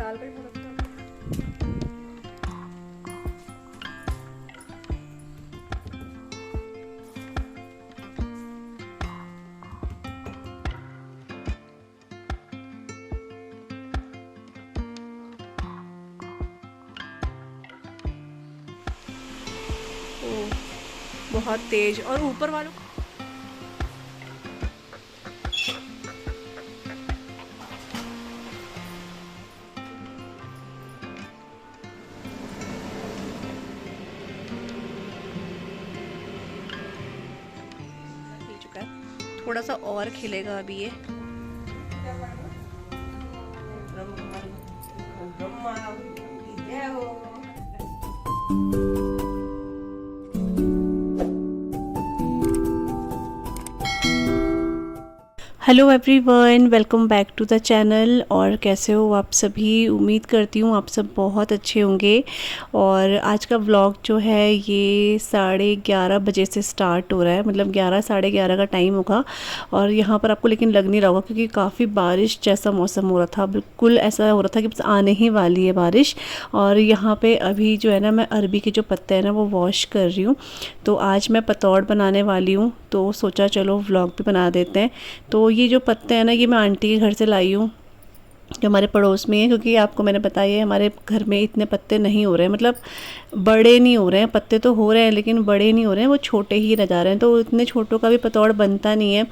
दाल का भी बहुत अच्छा। बहुत तेज और ऊपर वालों खिल चुका है, थोड़ा सा और खिलेगा अभी ये। Hello everyone, welcome back to the channel. और कैसे हो आप सभी? उम्मीद करती हूँ आप सब बहुत अच्छे होंगे। और आज का व्लॉग जो है ये 11:30 बजे से स्टार्ट हो रहा है, मतलब 11 साढ़े 11 का टाइम होगा। और यहाँ पर आपको लेकिन लग नहीं रहा होगा क्योंकि काफ़ी बारिश जैसा मौसम हो रहा था, बिल्कुल ऐसा हो रहा था कि बस आने ही वाली है बारिश। और यहाँ पे अभी जो है ना, मैं अरबी के जो पत्ते हैं ना वो वॉश कर रही हूँ। तो आज मैं पतौड़ बनाने वाली हूँ, तो सोचा चलो व्लॉग भी बना देते हैं। तो ये जो पत्ते हैं ना, ये मैं आंटी के घर से लाई हूँ जो हमारे पड़ोस में है, क्योंकि आपको मैंने बताया है हमारे घर में इतने पत्ते नहीं हो रहे हैं, मतलब बड़े नहीं हो रहे हैं। पत्ते तो हो रहे हैं लेकिन बड़े नहीं हो रहे हैं, वो छोटे ही रह जा रहे हैं। तो इतने छोटों का भी पतौड़ बनता नहीं है,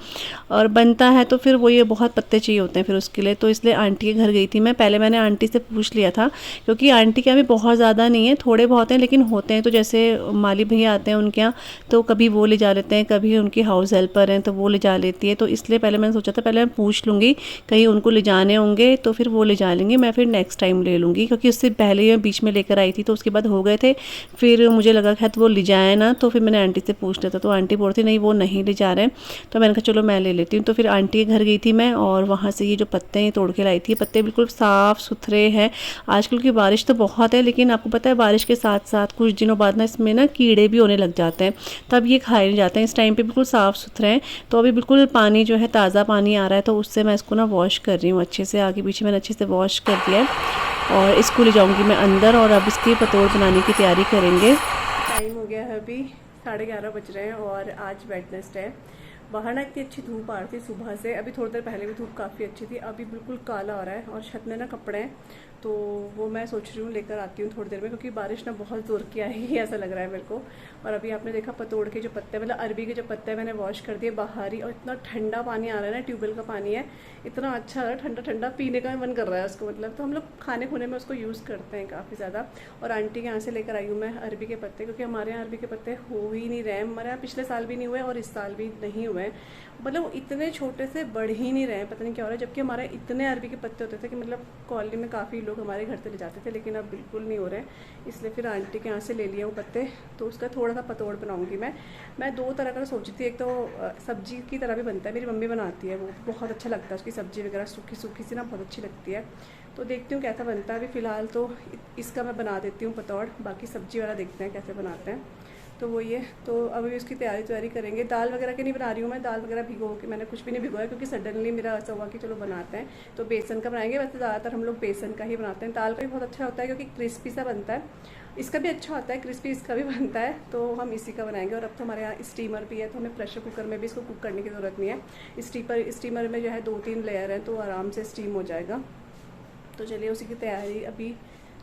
और बनता है तो फिर वो ये बहुत पत्ते चाहिए होते हैं फिर उसके लिए। तो इसलिए आंटी के घर गई थी मैं। पहले मैंने आंटी से पूछ लिया था, क्योंकि आंटी के यहाँ भी बहुत ज़्यादा नहीं है, थोड़े बहुत हैं लेकिन होते हैं। तो जैसे माली भैया आते हैं उनके यहाँ, तो कभी वो ले जा लेते हैं, कभी उनकी हाउस हेल्पर हैं तो वो ले जा लेती है। तो इसलिए पहले मैंने सोचा था पहले मैं पूछ लूँगी, कहीं उनको ले जाने होंगे तो फिर वो ले जा लेंगे, मैं फिर नेक्स्ट टाइम ले लूँगी। क्योंकि उससे पहले मैं बीच में लेकर आई थी तो उसके बाद हो गए थे, फिर मुझे लगा शायद वो ले जाए ना, तो फिर मैंने आंटी से पूछ लिया था। तो आंटी बोल रही थी नहीं वो नहीं ले जा रहे हैं। तो मैंने कहा चलो मैं ले लेती हूँ। तो फिर आंटी के घर गई थी मैं, और वहाँ से ये जो पत्ते हैं तोड़ के लाई थी। पत्ते बिल्कुल साफ़ सुथरे हैं। आजकल की बारिश तो बहुत है, लेकिन आपको पता है बारिश के साथ साथ कुछ दिनों बाद ना इसमें ना कीड़े भी होने लग जाते हैं, तब ये खाए नहीं जाते हैं। इस टाइम पे बिल्कुल साफ़ सुथरे हैं। तो अभी बिल्कुल पानी जो है ताज़ा पानी आ रहा है, तो उससे मैं इसको ना वॉश कर रही हूँ अच्छे से। आगे पीछे मैंने अच्छे से वॉश कर दिया है, और इसको ले जाऊँगी मैं अंदर, और अब इसकी पतोड़ बनाने की तैयारी करेंगे। टाइम हो गया है अभी 11:30 बज रहे हैं, और आज वेडनेसडे है। बाहर ना इतनी अच्छी धूप आ रही थी सुबह से, अभी थोड़ी देर पहले भी धूप काफ़ी अच्छी थी, अभी बिल्कुल काला हो रहा है। और छत में ना कपड़े हैं, तो वो मैं सोच रही हूँ लेकर आती हूँ थोड़ी देर में, क्योंकि बारिश ना बहुत ज़ोर की आएगी ऐसा लग रहा है मेरे को। और अभी आपने देखा पतोड़ के जो पत्ते, मतलब अरबी के जो पत्ते मैंने वॉश कर दिए बाहर ही, और इतना ठंडा पानी आ रहा है ना, ट्यूबवेल का पानी है, इतना अच्छा है, ठंडा ठंडा पीने का मन कर रहा है उसको। मतलब तो हम लोग खाने खुने में उसको यूज़ करते हैं काफ़ी ज़्यादा। और आंटी के यहाँ से लेकर आई हूँ मैं अरबी के पत्ते, क्योंकि हमारे यहाँ अरबी के पत्ते हो ही नहीं रहे। हमारे यहाँ पिछले साल भी नहीं हुए और इस साल भी नहीं हुए, मतलब इतने छोटे से बढ़ ही नहीं रहे हैं, पता नहीं क्या हो रहा है। जबकि हमारे इतने अरबी के पत्ते होते थे कि मतलब कॉलोनी में काफ़ी लोग हमारे घर से ले जाते थे, लेकिन अब बिल्कुल नहीं हो रहे हैं। इसलिए फिर आंटी के यहाँ से ले लिए वो पत्ते, तो उसका थोड़ा सा पतोड़ बनाऊंगी मैं 2 तरह का सोची थी। एक तो सब्जी की तरह भी बनता है, मेरी मम्मी बनाती है, वो बहुत अच्छा लगता है, उसकी सब्जी वगैरह सूखी सूखी सी ना बहुत अच्छी लगती है। तो देखती हूँ कैसा बनता है। अभी फ़िलहाल तो इसका मैं बना देती हूँ पतौड़, बाकी सब्जी वाला देखते हैं कैसे बनाते हैं। तो वो ये, तो अभी उसकी तैयारी करेंगे। दाल वगैरह की नहीं बना रही हूँ मैं, दाल वगैरह भिगो के मैंने कुछ भी नहीं भिगोया, क्योंकि सडनली मेरा ऐसा हुआ कि चलो बनाते हैं। तो बेसन का बनाएंगे, वैसे ज़्यादातर हम लोग बेसन का ही बनाते हैं। दाल का भी बहुत अच्छा होता है क्योंकि क्रिस्पी सा बनता है, इसका भी अच्छा होता है क्रिस्पी, इसका भी बनता है। तो हम इसी का बनाएंगे। और अब तो हमारे यहाँ स्टीमर भी है, तो हमें प्रेशर कुकर में भी इसको कुक करने की ज़रूरत नहीं है। स्टीमर में जो है 2-3 लेयर हैं, तो आराम से स्टीम हो जाएगा। तो चलिए उसी की तैयारी अभी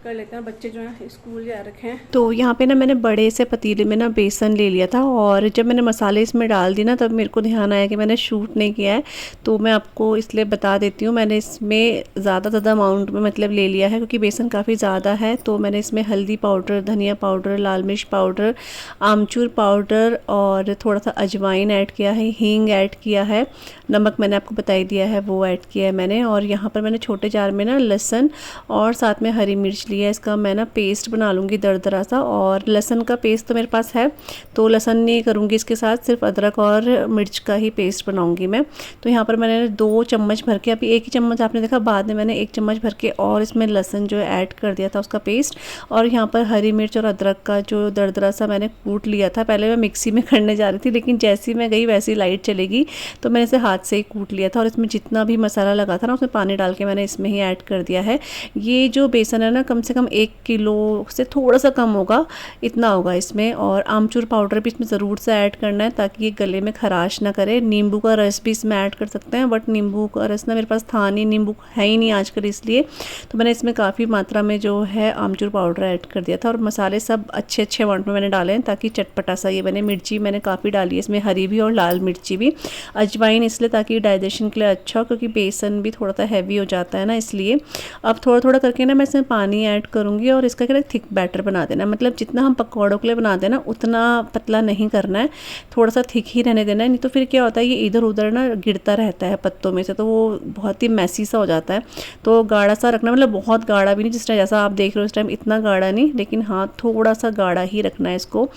कर लेते हैं। बच्चे जो हैं स्कूल जा रखे हैं। तो यहाँ पे ना मैंने बड़े से पतीले में ना बेसन ले लिया था, और जब मैंने मसाले इसमें डाल दिए ना, तब मेरे को ध्यान आया कि मैंने शूट नहीं किया है। तो मैं आपको इसलिए बता देती हूँ, मैंने इसमें ज़्यादा अमाउंट में मतलब ले लिया है, क्योंकि बेसन काफ़ी ज़्यादा है। तो मैंने इसमें हल्दी पाउडर, धनिया पाउडर, लाल मिर्च पाउडर, आमचूर पाउडर, और थोड़ा सा अजवाइन ऐड किया है, हींग ऐड किया है, नमक मैंने आपको बताई दिया है वो ऐड किया है मैंने। और यहाँ पर मैंने छोटे जार में ना लहसुन और साथ में हरी मिर्च लिया इसका मैं ना पेस्ट बना लूँगी दरदरा सा। और लहसुन का पेस्ट तो मेरे पास है, तो लहसुन नहीं करूँगी इसके साथ, सिर्फ अदरक और मिर्च का ही पेस्ट बनाऊँगी मैं। तो यहाँ पर मैंने 2 चम्मच भर के, अभी 1 ही चम्मच आपने देखा, बाद में मैंने 1 चम्मच भर के और इसमें लहसुन जो है ऐड कर दिया था उसका पेस्ट। और यहाँ पर हरी मिर्च और अदरक का जो दरदरा सा मैंने कूट लिया था। पहले मैं मिक्सी में करने जा रही थी, लेकिन जैसे ही मैं गई वैसे ही लाइट चलेगी, तो मैंने इसे हाथ से ही कूट लिया था। और इसमें जितना भी मसाला लगा था ना, उसमें पानी डाल के मैंने इसमें ही ऐड कर दिया है। ये जो बेसन है ना, कम से कम 1 किलो से थोड़ा सा कम होगा, इतना होगा इसमें। और आमचूर पाउडर भी इसमें ज़रूर से ऐड करना है ताकि ये गले में खराश ना करे। नींबू का रस भी इसमें ऐड कर सकते हैं, बट नींबू का रस ना मेरे पास था नहीं, नींबू है ही नहीं आजकल, इसलिए तो मैंने इसमें काफ़ी मात्रा में जो है आमचूर पाउडर ऐड कर दिया था। और मसाले सब अच्छे अच्छे अमाउंट में मैंने डाले हैं ताकि चटपटा सा ये बने। मिर्ची मैंने काफ़ी डाली है इसमें, हरी भी और लाल मिर्ची भी। अजवाइन इसलिए ताकि डाइजेशन के लिए अच्छा हो, क्योंकि बेसन भी थोड़ा सा हैवी हो जाता है ना, इसलिए। अब थोड़ा थोड़ा करके ना मैं इसमें पानी ऐड करूँगी और इसका क्या थिक बैटर बना देना, मतलब जितना हम पकौड़ों के लिए बनाते हैं ना उतना पतला नहीं करना है, थोड़ा सा थिक ही रहने देना है। नहीं तो फिर क्या होता है, ये इधर उधर ना गिरता रहता है पत्तों में से, तो वो बहुत ही मैसी सा हो जाता है। तो गाढ़ा सा रखना, मतलब बहुत गाढ़ा भी नहीं, जिस तरह जैसा आप देख रहे हो इस टाइम, इतना गाढ़ा नहीं, लेकिन हाँ थोड़ा सा गाढ़ा ही रखना है इसको।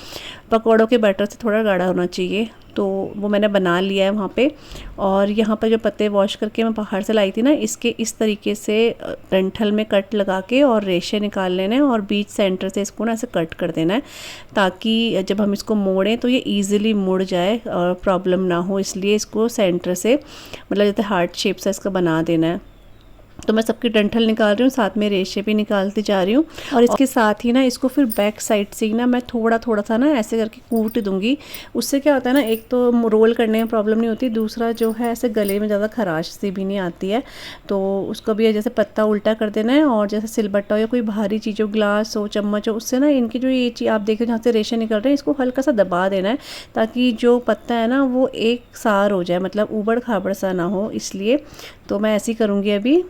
पकौड़ों के बैटर से थोड़ा गाढ़ा होना चाहिए। तो वो मैंने बना लिया है वहाँ पे। और यहाँ पर जो पत्ते वॉश करके मैं बाहर से लाई थी ना, इसके इस तरीके से डंठल में कट लगा के और रेशे निकाल लेने हैं और बीच सेंटर से इसको ना ऐसे कट कर देना है, ताकि जब हम इसको मोड़ें तो ये ईज़िली मुड़ जाए और प्रॉब्लम ना हो। इसलिए इसको सेंटर से, मतलब जैसे हार्ट शेप से इसका बना देना है। तो मैं सबकी डंठल निकाल रही हूँ, साथ में रेशे भी निकालती जा रही हूँ। और इसके साथ ही ना इसको फिर बैक साइड से ही ना मैं थोड़ा थोड़ा सा ना ऐसे करके कूट दूँगी। उससे क्या होता है ना, एक तो रोल करने में प्रॉब्लम नहीं होती, दूसरा जो है ऐसे गले में ज़्यादा खराश सी भी नहीं आती है। तो उसको भी जैसे पत्ता उल्टा कर देना है, और जैसे सिलबट्टा हो या कोई भारी चीज़ हो, ग्लास हो, चम्मच हो, उससे ना इनकी जो ये चीज़ आप देख रहे हो जहाँ से रेशे निकल रहे हैं, इसको हल्का सा दबा देना है, ताकि जो पत्ता है ना वो एक सार हो जाए, मतलब ऊबड़ खाबड़ सा ना हो। इसलिए तो मैं ऐसे ही करूँगी अभी।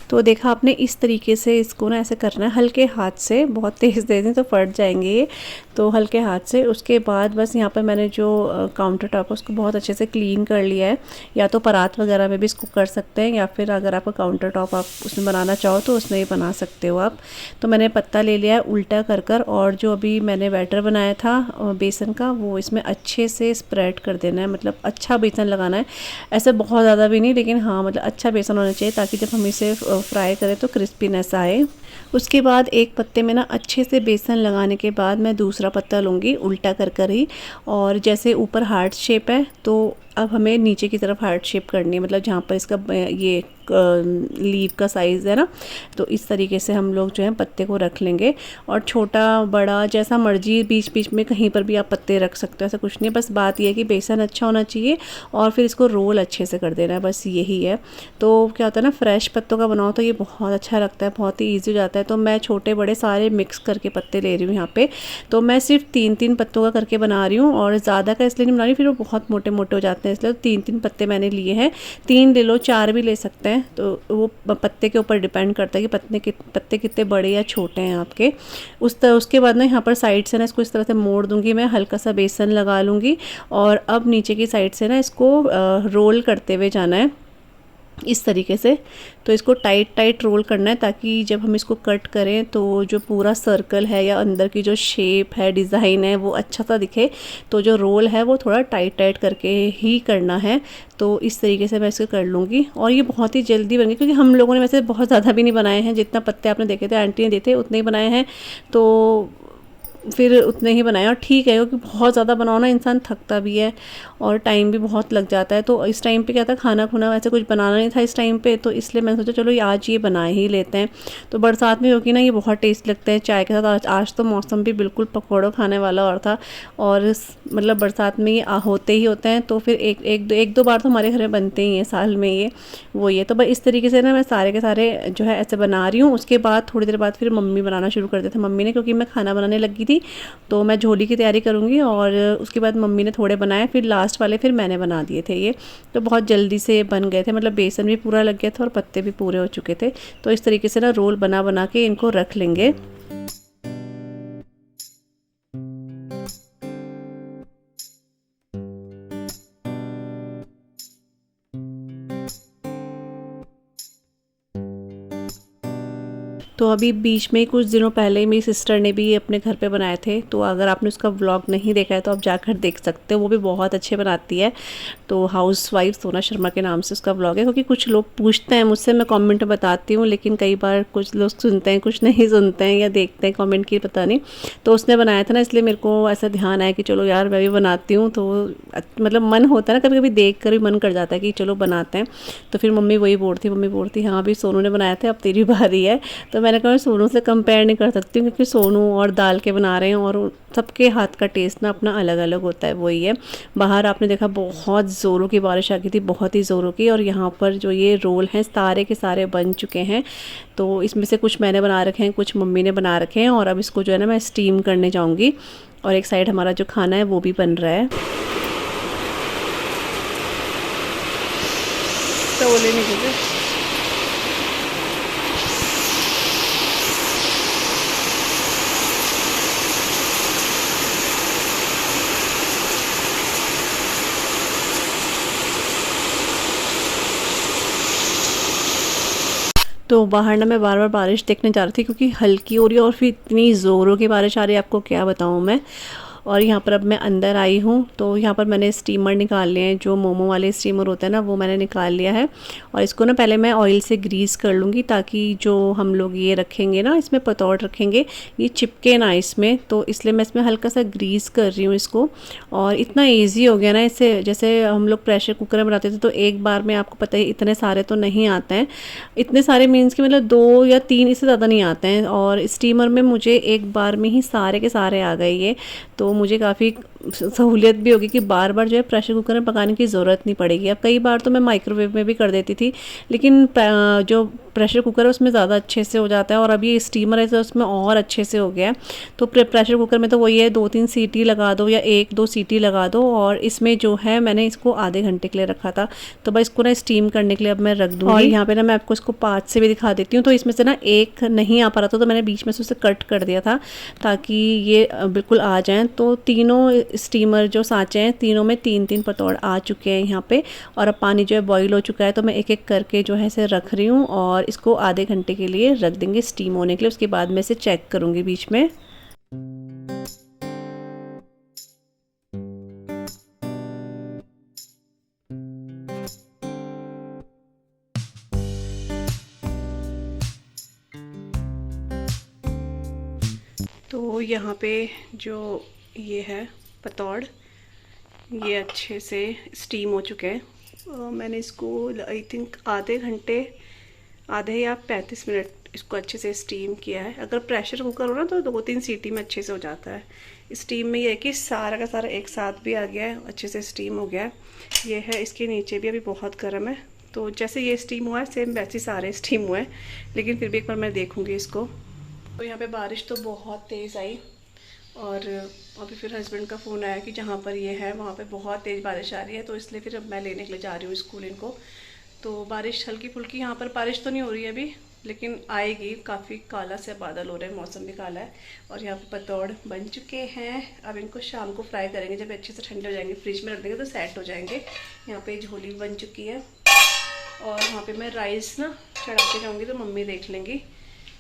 तो देखा आपने, इस तरीके से इसको ना ऐसे करना है हल्के हाथ से, बहुत तेज़ दे दें तो फट जाएंगे ये, तो हल्के हाथ से। उसके बाद बस यहाँ पर मैंने जो काउंटर टॉप है उसको बहुत अच्छे से क्लीन कर लिया है। या तो परात वगैरह में भी इसको कर सकते हैं, या फिर अगर आपका काउंटर टॉप आप उसमें बनाना चाहो तो उसमें ही बना सकते हो आप। तो मैंने पत्ता ले लिया है उल्टा कर, और जो अभी मैंने बैटर बनाया था बेसन का, वो इसमें अच्छे से स्प्रेड कर देना है, मतलब अच्छा बेसन लगाना है, ऐसे बहुत ज़्यादा भी नहीं, लेकिन हाँ मतलब अच्छा बेसन होना चाहिए, ताकि जब हम इसे फ्राई करें तो क्रिस्पीनेस आए। उसके बाद एक पत्ते में ना अच्छे से बेसन लगाने के बाद मैं दूसरा पत्ता लूँगी उल्टा कर ही, और जैसे ऊपर हार्ट शेप है तो अब हमें नीचे की तरफ हार्ट शेप करनी है, मतलब जहाँ पर इसका ये लीव का साइज़ है ना, तो इस तरीके से हम लोग जो है पत्ते को रख लेंगे। और छोटा बड़ा जैसा मर्जी, बीच बीच में कहीं पर भी आप पत्ते रख सकते हो, ऐसा कुछ नहीं है। बस बात यह है कि बेसन अच्छा होना चाहिए और फिर इसको रोल अच्छे से कर देना है, बस यही है। तो क्या होता है ना, फ्रेश पत्तों का बनाओ तो ये बहुत अच्छा लगता है, बहुत ही ईजी हो जाता है। तो मैं छोटे बड़े सारे मिक्स करके पत्ते ले रही हूँ यहाँ पे। तो मैं सिर्फ 3-3 पत्तों का करके बना रही हूँ, और ज़्यादा का इसलिए नहीं बना रही, फिर वो बहुत मोटे मोटे हो जाते जाते हैं, इसलिए 3-3 पत्ते मैंने लिए हैं। 3 ले लो, 4 भी ले सकते हैं, तो वो पत्ते के ऊपर डिपेंड करता है कि पत्ते कितने बड़े या छोटे हैं आपके। उसके बाद ना यहाँ पर साइड से ना इसको इस तरह से मोड़ दूँगी मैं, हल्का सा बेसन लगा लूँगी और अब नीचे की साइड से ना इसको रोल करते हुए जाना है इस तरीके से। तो इसको टाइट रोल करना है ताकि जब हम इसको कट करें तो जो पूरा सर्कल है या अंदर की जो शेप है, डिज़ाइन है, वो अच्छा सा दिखे। तो जो रोल है वो थोड़ा टाइट करके ही करना है। तो इस तरीके से मैं इसको कर लूँगी और ये बहुत ही जल्दी बन गई, क्योंकि हम लोगों ने वैसे बहुत ज़्यादा भी नहीं बनाए हैं, जितना पत्ते आपने देखे थे आंटी ने दिए थे उतने ही बनाए हैं, तो फिर उतने ही बनाए और ठीक है, क्योंकि बहुत ज़्यादा बनाओ ना इंसान थकता भी है और टाइम भी बहुत लग जाता है। तो इस टाइम पे क्या था, खाना खुना वैसे कुछ बनाना नहीं था इस टाइम पे, तो इसलिए मैंने सोचा चलो आज ये बना ही लेते हैं। तो बरसात में होगी ना ये बहुत टेस्ट लगता है चाय के साथ। आज तो मौसम भी बिल्कुल पकौड़ों खाने वाला और था, और मतलब बरसात में ये होते ही होते हैं। तो फिर एक दो बार तो हमारे घर में बनते ही हैं साल में ये तो बस इस तरीके से ना मैं सारे के सारे जो है ऐसे बना रही हूँ। उसके बाद थोड़ी देर बाद फिर मम्मी बनाना शुरू कर देते थे मम्मी ने, क्योंकि मैं खाना बनाने लगी थी। तो मैं झोली की तैयारी करूँगी और उसके बाद मम्मी ने थोड़े बनाए, फिर लास्ट वाले फिर मैंने बना दिए थे। ये तो बहुत जल्दी से बन गए थे, मतलब बेसन भी पूरा लग गया था और पत्ते भी पूरे हो चुके थे। तो इस तरीके से ना रोल बना के इनको रख लेंगे। तो अभी बीच में कुछ दिनों पहले मेरी सिस्टर ने भी अपने घर पे बनाए थे, तो अगर आपने उसका व्लॉग नहीं देखा है तो आप जाकर देख सकते हो, वो भी बहुत अच्छे बनाती है। तो हाउसवाइफ सोना शर्मा के नाम से उसका व्लॉग है। क्योंकि कुछ लोग पूछते हैं मुझसे, मैं कमेंट में बताती हूँ, लेकिन कई बार कुछ लोग सुनते हैं कुछ नहीं सुनते हैं या देखते हैं कमेंट की, पता नहीं। तो उसने बनाया था ना, इसलिए मेरे को ऐसा ध्यान आया कि चलो यार मैं भी बनाती हूँ। तो मतलब मन होता है ना, कभी कभी देख कर भी मन कर जाता है कि चलो बनाते हैं। तो फिर मम्मी बोल रही थी हाँ भी सोनू ने बनाया था, अब तेरी बारी है। तो मैंने कहा सोनू से कंपेयर नहीं कर सकती हूँ, क्योंकि सोनू और दाल के बना रहे हैं और सबके हाथ का टेस्ट ना अपना अलग अलग होता है, वही है। बाहर आपने देखा बहुत ज़ोरों की बारिश आ गई थी, बहुत ही ज़ोरों की। और यहाँ पर जो ये रोल हैं सारे के सारे बन चुके हैं। तो इसमें से कुछ मैंने बना रखे हैं, कुछ मम्मी ने बना रखे हैं, और अब इसको जो है ना मैं स्टीम करने जाऊँगी। और एक साइड हमारा जो खाना है वो भी बन रहा है। तो ओले निकल तो बाहर ना मैं बार बार बारिश देखने जा रही थी, क्योंकि हल्की हो रही है और फिर इतनी ज़ोरों की बारिश आ रही है, आपको क्या बताऊँ मैं। और यहाँ पर अब मैं अंदर आई हूँ, तो यहाँ पर मैंने स्टीमर निकाल लिए हैं, जो मोमो वाले स्टीमर होते हैं ना, वो मैंने निकाल लिया है। और इसको ना पहले मैं ऑयल से ग्रीस कर लूँगी, ताकि जो हम लोग ये रखेंगे ना, इसमें पतौड़ रखेंगे, ये चिपके ना इसमें। तो इसलिए मैं इसमें हल्का सा ग्रीस कर रही हूँ इसको। और इतना ईजी हो गया ना इससे, जैसे हम लोग प्रेशर कुकर में बनाते थे तो एक बार में आपको पता है इतने सारे तो नहीं आते हैं। इतने सारे मीन्स कि मतलब 2 या 3, इससे ज़्यादा नहीं आते हैं। और स्टीमर में मुझे एक बार में ही सारे के सारे आ गए ये, तो मुझे काफ़ी सहूलियत भी होगी कि बार बार जो है प्रेशर कुकर में पकाने की ज़रूरत नहीं पड़ेगी। अब कई बार तो मैं माइक्रोवेव में भी कर देती थी, लेकिन जो प्रेशर कुकर है उसमें ज़्यादा अच्छे से हो जाता है। और अभी स्टीमर है तो उसमें और अच्छे से हो गया है। तो प्रेशर कुकर में तो वही है, 2-3 सीटी लगा दो या 1-2 सीटी लगा दो। और इसमें जो है मैंने इसको आधे घंटे के लिए रखा था, तो बस इसको ना स्टीम करने के लिए अब मैं रख दूँगी। और यहाँ पे ना मैं आपको इसको पाँच से भी दिखा देती हूँ। तो इसमें से ना एक नहीं आ पा रहा था, तो मैंने बीच में से उसे कट कर दिया था ताकि ये बिल्कुल आ जाएँ। तो तीनों स्टीमर जो सांचे हैं, तीनों में 3-3 पतौड़ आ चुके हैं यहाँ पे। और अब पानी जो है बॉईल हो चुका है, तो मैं एक एक करके जो है इसे रख रही हूँ और इसको आधे घंटे के लिए रख देंगे स्टीम होने के लिए। उसके बाद मैं इसे चेक करूँगी बीच में। तो यहाँ पे जो ये है पतौड़, ये अच्छे से स्टीम हो चुके हैं। मैंने इसको आई थिंक आधे या 35 मिनट इसको अच्छे से स्टीम किया है। अगर प्रेशर कुकर हो ना तो 2-3 सीटी में अच्छे से हो जाता है। स्टीम में ये है कि सारा का सारा एक साथ भी आ गया है, अच्छे से स्टीम हो गया है। ये है, इसके नीचे भी अभी बहुत गर्म है। तो जैसे ये स्टीम हुआ है सेम वैसे सारे स्टीम हुए हैं, लेकिन फिर भी एक बार मैं देखूँगी इसको। तो यहाँ पे बारिश तो बहुत तेज़ आई और अभी फिर हस्बैंड का फ़ोन आया कि जहाँ पर ये है वहाँ पे बहुत तेज़ बारिश आ रही है, तो इसलिए फिर अब मैं लेने के लिए जा रही हूँ स्कूल इनको। तो बारिश हल्की फुल्की, यहाँ पर बारिश तो नहीं हो रही है अभी, लेकिन आएगी। काफ़ी काला से बादल हो रहे हैं, मौसम भी काला है। और यहाँ पे पतौड़ बन चुके हैं। अब इनको शाम को फ्राई करेंगे, जब अच्छे से ठंडे हो जाएंगे फ्रिज में रख देंगे तो सेट हो जाएंगे। यहाँ पे झोली भी बन चुकी है और वहाँ पे मैं राइस ना चढ़ा के जाऊँगी तो मम्मी देख लेंगी।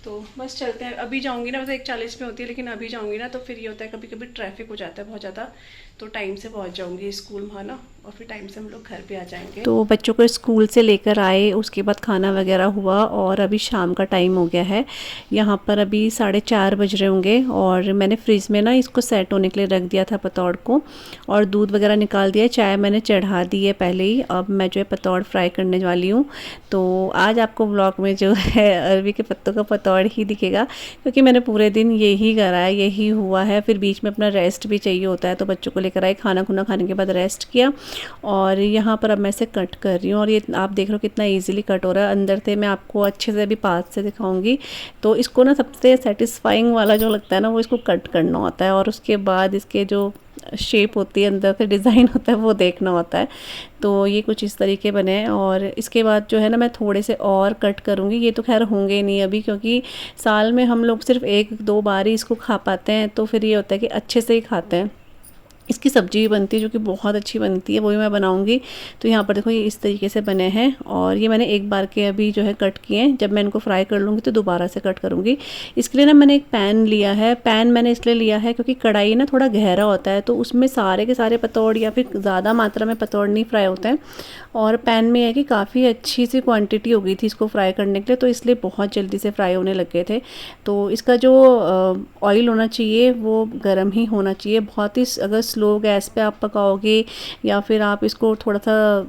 तो बस चलते हैं। अभी जाऊँगी ना, वैसे 1:40 में होती है, लेकिन अभी जाऊँगी ना तो फिर ये होता है कभी कभी ट्रैफिक हो जाता है बहुत ज़्यादा, तो टाइम से पहुँच जाऊँगी स्कूल वहाँ ना, और फिर टाइम से हम लोग घर पे आ जाएंगे। तो बच्चों को स्कूल से लेकर आए, उसके बाद खाना वगैरह हुआ और अभी शाम का टाइम हो गया है। यहाँ पर अभी 4:30 बज रहे होंगे और मैंने फ्रिज में ना इसको सेट होने के लिए रख दिया था पतौड़ को, और दूध वगैरह निकाल दिया, चाय मैंने चढ़ा दी है पहले ही। अब मैं जो है पतौड़ फ्राई करने वाली हूँ। तो आज आपको ब्लॉग में जो है अरबी के पत्तों का पतौड़ ही दिखेगा, क्योंकि मैंने पूरे दिन यही करा है, यही हुआ है। फिर बीच में अपना रेस्ट भी चाहिए होता है, तो बच्चों को लेकर आई, खाना खुना खाने के बाद रेस्ट किया। और यहाँ पर अब मैं इसे कट कर रही हूँ और ये आप देख रहे हो कितना इजीली कट हो रहा है। अंदर से मैं आपको अच्छे से अभी पास से दिखाऊंगी। तो इसको ना सबसे सेटिस्फाइंग वाला जो लगता है ना, वो इसको कट करना होता है और उसके बाद इसके जो शेप होती है, अंदर से डिज़ाइन होता है, वो देखना होता है। तो ये कुछ इस तरीके बने हैं और इसके बाद जो है ना मैं थोड़े से और कट करूँगी। ये तो खैर होंगे नहीं अभी, क्योंकि साल में हम लोग सिर्फ 1-2 बार ही इसको खा पाते हैं, तो फिर ये होता है कि अच्छे से ही खाते हैं। इसकी सब्ज़ी भी बनती है जो कि बहुत अच्छी बनती है, वो भी मैं बनाऊंगी। तो यहाँ पर देखो ये इस तरीके से बने हैं और ये मैंने एक बार के अभी जो है कट किए हैं। जब मैं इनको फ्राई कर लूँगी तो दोबारा से कट करूँगी। इसके लिए ना मैंने एक पैन लिया है। पैन मैंने इसलिए लिया है क्योंकि कढ़ाई ना थोड़ा गहरा होता है, तो उसमें सारे के सारे पतौड़ या फिर ज़्यादा मात्रा में पतौड़ नहीं फ्राई होते हैं। और पैन में है कि काफ़ी अच्छी सी क्वांटिटी हो गई थी इसको फ्राई करने के लिए, तो इसलिए बहुत जल्दी से फ्राई होने लग गए थे। तो इसका जो ऑयल होना चाहिए वो गर्म ही होना चाहिए। बहुत ही अगर स्लो गैस पे आप पकाओगे या फिर आप इसको थोड़ा सा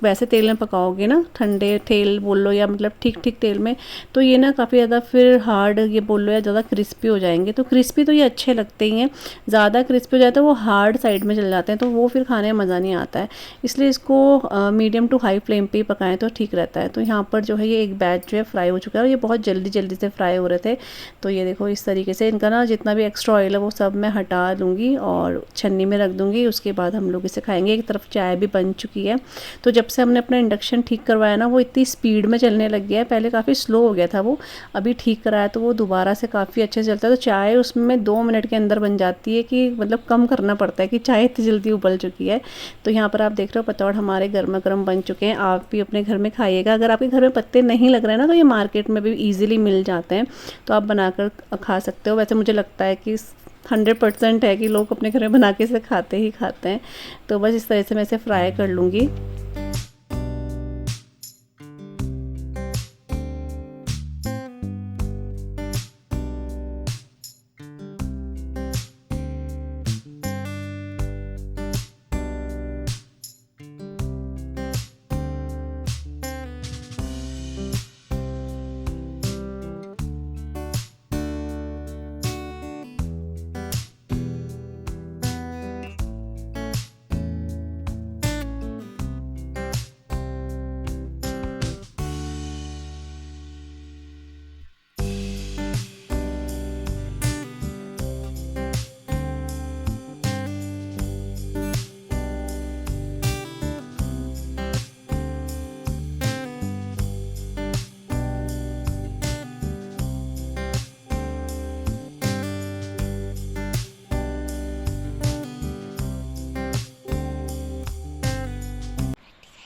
वैसे तेल में पकाओगे ना, ठंडे तेल बोल लो या मतलब ठीक ठीक तेल में, तो ये ना काफ़ी ज़्यादा फिर हार्ड ये बोल लो या ज़्यादा क्रिस्पी हो जाएंगे। तो क्रिस्पी तो ये अच्छे लगते ही हैं, ज़्यादा क्रिस्पी हो जाता है वो हार्ड साइड में चल जाते हैं, तो वो फिर खाने में मज़ा नहीं आता है। इसलिए इसको मीडियम टू हाई फ्लेम पे ही पकाएं तो ठीक रहता है। तो यहाँ पर जो है ये एक बैच जो है फ्राई हो चुका है और ये बहुत जल्दी जल्दी से फ्राई हो रहे थे। तो ये देखो इस तरीके से इनका ना जितना भी एक्स्ट्रा ऑयल है वो सब मैं हटा दूँगी और छन्नी में रख दूँगी। उसके बाद हम लोग इसे खाएँगे। एक तरफ चाय भी बन चुकी है। तो जब से हमने अपना इंडक्शन ठीक करवाया ना, वो इतनी स्पीड में चलने लग गया है। पहले काफ़ी स्लो हो गया था वो, अभी ठीक कराया तो वो दोबारा से काफ़ी अच्छे से चलता है। तो चाय उसमें 2 मिनट के अंदर बन जाती है, कि मतलब कम करना पड़ता है कि चाय इतनी जल्दी उबल चुकी है। तो यहाँ पर आप देख रहे हो पतौड़ हमारे गर्मा गर्म बन चुके हैं। आप भी अपने घर में खाइएगा। अगर आपके घर में पत्ते नहीं लग रहे हैं ना, तो ये मार्केट में भी ईजिली मिल जाते हैं, तो आप बनाकर खा सकते हो। वैसे मुझे लगता है कि 100% है कि लोग अपने घर में बना के इसे खाते ही खाते हैं। तो बस इस तरह से मैं इसे फ्राई कर लूँगी।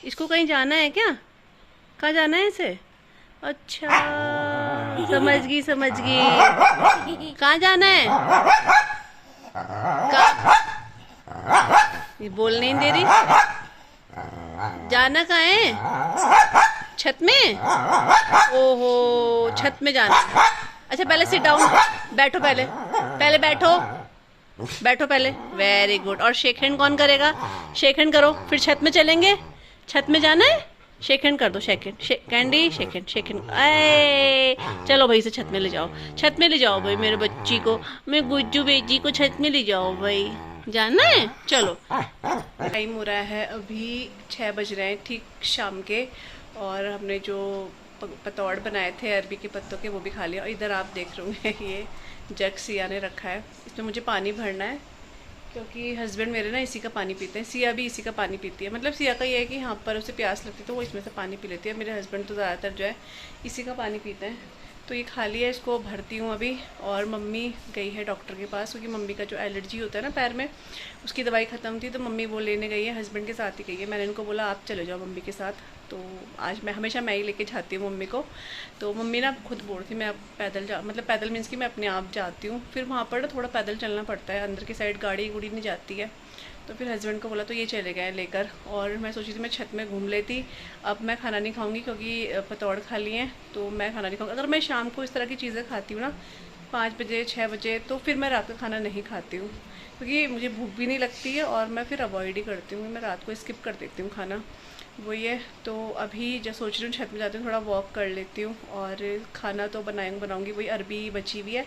इसको कहीं जाना है क्या? कहाँ जाना है इसे? अच्छा समझ गई समझ गई। कहाँ जाना है? ये बोल नहीं दे रही। जाना कहाँ है? छत में? ओहो छत में जाना है। अच्छा पहले सिट डाउन, बैठो पहले, पहले बैठो, बैठो पहले। Very good. और शेक हैंड कौन करेगा? शेक हैंड करो, फिर छत में चलेंगे। छत में जाना है, शेक हैंड कर दो। Shake hand, candy shake hand, shake hand. आए चलो भाई इसे छत में ले जाओ, छत में ले जाओ भाई मेरे बच्ची को, मैं गुज्जू बेजी को छत में ले जाओ भाई। जाना है? चलो। टाइम हो रहा है अभी 6 बज रहे हैं ठीक शाम के, और हमने जो पतौड़ बनाए थे अरबी के पत्तों के वो भी खा लिया। और इधर आप देख रहे होंगे ये जग सिया ने रखा है, इसमें मुझे पानी भरना है क्योंकि हस्बैंड मेरे ना इसी का पानी पीते हैं। सिया भी इसी का पानी पीती है। मतलब सिया का ये है कि हाँ पर उसे प्यास लगती है तो वो इसमें से पानी पी लेती है। मेरे हस्बैंड तो ज़्यादातर जो है इसी का पानी पीते हैं। तो ये खाली है, इसको भरती हूँ अभी। और मम्मी गई है डॉक्टर के पास, क्योंकि मम्मी का जो एलर्जी होता है ना पैर में, उसकी दवाई ख़त्म थी तो मम्मी वो लेने गई है, हस्बैंड के साथ ही गई है। मैंने इनको बोला आप चले जाओ मम्मी के साथ। तो आज मैं हमेशा मैं ही लेके जाती हूँ मम्मी को। तो मम्मी ना खुद बोल रही थी मैं अब पैदल जा, मतलब पैदल मीन्स कि मैं अपने आप जाती हूँ। फिर वहाँ पर ना थोड़ा पैदल चलना पड़ता है, अंदर की साइड गाड़ी गुड़ी नहीं जाती है। तो फिर हस्बैंड को बोला तो ये चले गए लेकर। और मैं सोची थी मैं छत में घूम लेती। अब मैं खाना नहीं खाऊंगी क्योंकि पतौड़ खा लिए हैं, तो मैं खाना नहीं खाऊंगी। अगर मैं शाम को इस तरह की चीज़ें खाती हूँ ना 5 बजे 6 बजे, तो फिर मैं रात का खाना नहीं खाती हूँ, क्योंकि मुझे भूख भी नहीं लगती है और मैं फिर अवॉइड ही करती हूँ। मैं रात को स्किप कर देती हूँ खाना, वही है। तो अभी जब सोच रही हूँ छत में जाती हूँ, थोड़ा वॉक कर लेती हूँ। और खाना तो बनाऊँगी, वही अरबी बची हुई है,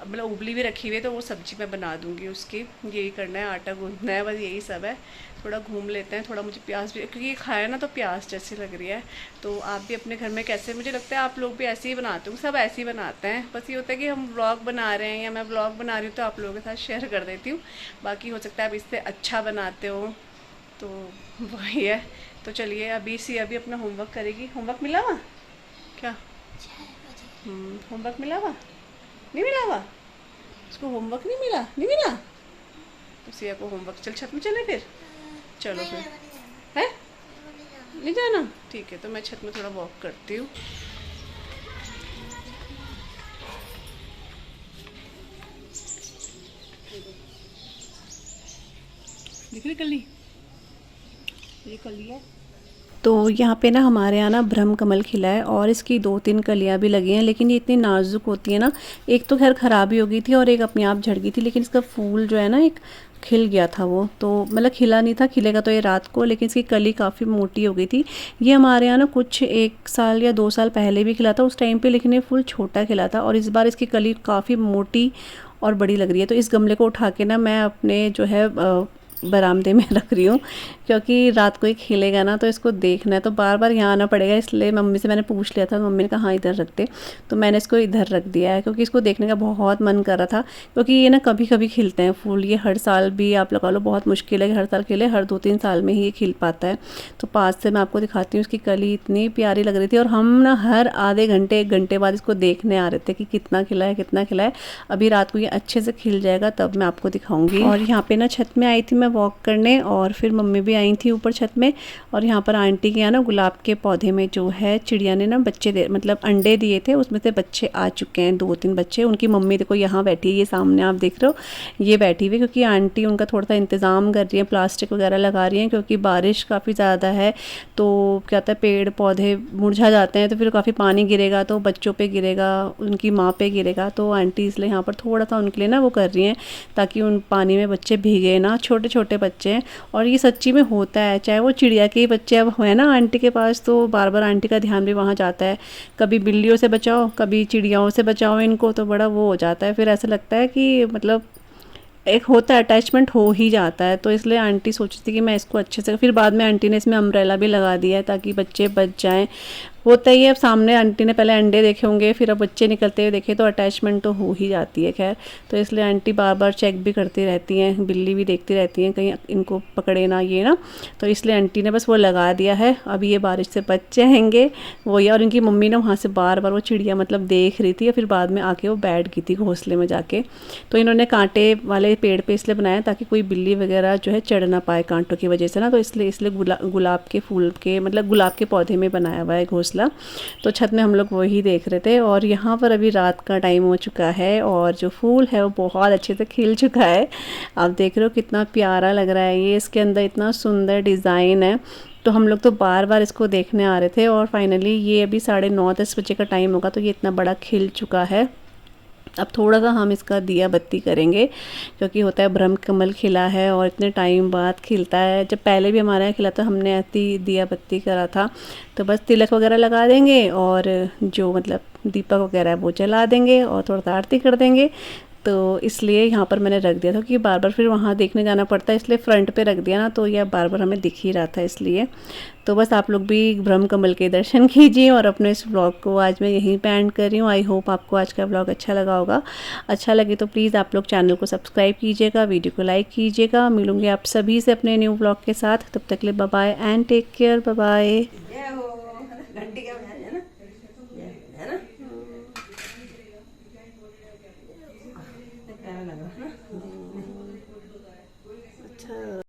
मतलब उबली भी रखी हुई है, तो वो सब्ज़ी मैं बना दूँगी उसकी। यही करना है, आटा गूँथना है, बस यही सब है। थोड़ा घूम लेते हैं, थोड़ा मुझे प्यास भी, क्योंकि ये खाया ना तो प्यास जैसी लग रही है। तो आप भी अपने घर में कैसे, मुझे लगता है आप लोग भी ऐसे ही बनाते हो, सब ऐसे ही बनाते हैं। बस ये होता है कि हम व्लॉग बना रहे हैं या मैं व्लॉग बना रही हूँ तो आप लोगों के साथ शेयर कर देती हूँ। बाकी हो सकता है आप इससे अच्छा बनाते हो, तो वही है। तो चलिए अभी अपना होमवर्क करेगी। होमवर्क मिला हुआ क्या? होमवर्क मिला हुआ नहीं मिला हुआ? उसको होमवर्क नहीं मिला, नहीं मिला तो सिया को होमवर्क। चल छत में चले फिर, चलो फिर। है नहीं जाना? ठीक है, तो मैं छत में थोड़ा वॉक करती हूँ। दिख रही कली? ये कली है। तो यहाँ पे ना हमारे यहाँ ना ब्रह्म कमल खिला है और इसकी 2-3 कलियाँ भी लगी हैं, लेकिन ये इतनी नाजुक होती है ना। एक तो खैर ख़राब ही हो गई थी और एक अपने आप झड़ गई थी, लेकिन इसका फूल जो है ना एक खिल गया था वो, तो मतलब खिला नहीं था, खिलेगा तो ये रात को, लेकिन इसकी कली काफ़ी मोटी हो गई थी। ये हमारे यहाँ ना कुछ 1 साल या 2 साल पहले भी खिला था उस टाइम पे, लेकिन ये फूल छोटा खिला था। और इस बार इसकी कली काफ़ी मोटी और बड़ी लग रही है। तो इस गमले को उठा के ना मैं अपने जो है बरामदे में रख रही हूँ, क्योंकि रात को ही खिलेगा ना तो इसको देखना है, तो बार बार यहाँ आना पड़ेगा। इसलिए मम्मी से मैंने पूछ लिया था, मम्मी ने कहा हाँ इधर रखते, तो मैंने इसको इधर रख दिया है, क्योंकि इसको देखने का बहुत मन कर रहा था। क्योंकि ये ना कभी कभी खिलते हैं फूल, ये हर साल भी आप लगा लो बहुत मुश्किल है कि हर साल खिले, हर 2-3 साल में ही ये खिल पाता है। तो पास से मैं आपको दिखाती हूँ, इसकी कली इतनी प्यारी लग रही थी और हम ना हर आधे घंटे 1 घंटे बाद इसको देखने आ रहे थे कि कितना खिला है कितना खिला है। अभी रात को ये अच्छे से खिल जाएगा तब मैं आपको दिखाऊंगी। और यहाँ पे ना छत में आई थी मैं वॉक करने, और फिर मम्मी भी आई थी ऊपर छत में। और यहाँ पर आंटी के यहाँ ना गुलाब के पौधे में जो है चिड़िया ने ना बच्चे दे, मतलब अंडे दिए थे, उसमें से बच्चे आ चुके हैं 2-3 बच्चे। उनकी मम्मी देखो यहाँ बैठी है, ये सामने आप देख रहे हो, ये बैठी हुई, क्योंकि आंटी उनका थोड़ा सा इंतज़ाम कर रही है, प्लास्टिक वगैरह लगा रही हैं, क्योंकि बारिश काफ़ी ज़्यादा है। तो क्या होता है पेड़ पौधे मुरझा जाते हैं, तो फिर काफ़ी पानी गिरेगा तो बच्चों पे गिरेगा, उनकी माँ पे गिरेगा। तो आंटी इसलिए यहाँ पर थोड़ा सा उनके लिए ना वो कर रही हैं, ताकि उन पानी में बच्चे भीगे ना, छोटे छोटे बच्चे हैं। और ये सच्ची में होता है, चाहे वो चिड़िया के बच्चे अब है ना आंटी के पास, तो बार बार आंटी का ध्यान भी वहाँ जाता है। कभी बिल्लियों से बचाओ, कभी चिड़ियाओं से बचाओ इनको, तो बड़ा वो हो जाता है। फिर ऐसा लगता है कि मतलब एक होता है, अटैचमेंट हो ही जाता है। तो इसलिए आंटी सोची थी कि मैं इसको अच्छे से, फिर बाद में आंटी ने इसमें अम्ब्रेला भी लगा दिया है ताकि बच्चे बच जाएं। होता ही है, अब सामने आंटी ने पहले अंडे देखे होंगे, फिर अब बच्चे निकलते हुए देखे, तो अटैचमेंट तो हो ही जाती है। खैर, तो इसलिए आंटी बार बार चेक भी करती रहती हैं, बिल्ली भी देखती रहती हैं कहीं इनको पकड़े ना ये ना। तो इसलिए आंटी ने बस वो लगा दिया है। अभी ये बारिश से बच जाएंगे वो ये। और इनकी मम्मी ने वहाँ से बार बार वो चिड़िया मतलब देख रही थी, फिर बाद में आके वो बैठ गई थी घोंसले में जाके। तो इन्होंने कांटे वाले पेड़ पे इसलिए बनाया ताकि कोई बिल्ली वगैरह जो है चढ़ ना पाए कांटों की वजह से ना। तो इसलिए गुलाब के फूल के, मतलब गुलाब के पौधे में बनाया हुआ है घोंसला। तो छत में हम लोग वही देख रहे थे। और यहाँ पर अभी रात का टाइम हो चुका है और जो फूल है वो बहुत अच्छे से खिल चुका है। आप देख रहे हो कितना प्यारा लग रहा है ये, इसके अंदर इतना सुंदर डिज़ाइन है। तो हम लोग तो बार बार इसको देखने आ रहे थे और फाइनली ये अभी 9:30-10 बजे का टाइम होगा तो ये इतना बड़ा खिल चुका है। अब थोड़ा सा हम इसका दिया बत्ती करेंगे, क्योंकि होता है ब्रह्म कमल खिला है और इतने टाइम बाद खिलता है। जब पहले भी हमारे यहाँ खिला था हमने ऐसी दिया बत्ती करा था। तो बस तिलक वगैरह लगा देंगे और जो मतलब दीपक वगैरह है वो जला देंगे और थोड़ा सा आरती कर देंगे। तो इसलिए यहाँ पर मैंने रख दिया था कि बार बार फिर वहाँ देखने जाना पड़ता है, इसलिए फ्रंट पे रख दिया ना, तो यह बार बार हमें दिख ही रहा था इसलिए। तो बस आप लोग भी ब्रह्म कमल के दर्शन कीजिए और अपने इस व्लॉग को आज मैं यहीं पे एंड कर रही हूँ। आई होप आपको आज का व्लॉग अच्छा लगा होगा। अच्छा लगे तो प्लीज़ आप लोग चैनल को सब्सक्राइब कीजिएगा, वीडियो को लाइक कीजिएगा। मिलूंगी आप सभी से अपने न्यू व्लॉग के साथ। तब तक के लिए bye bye and take care. Bye bye.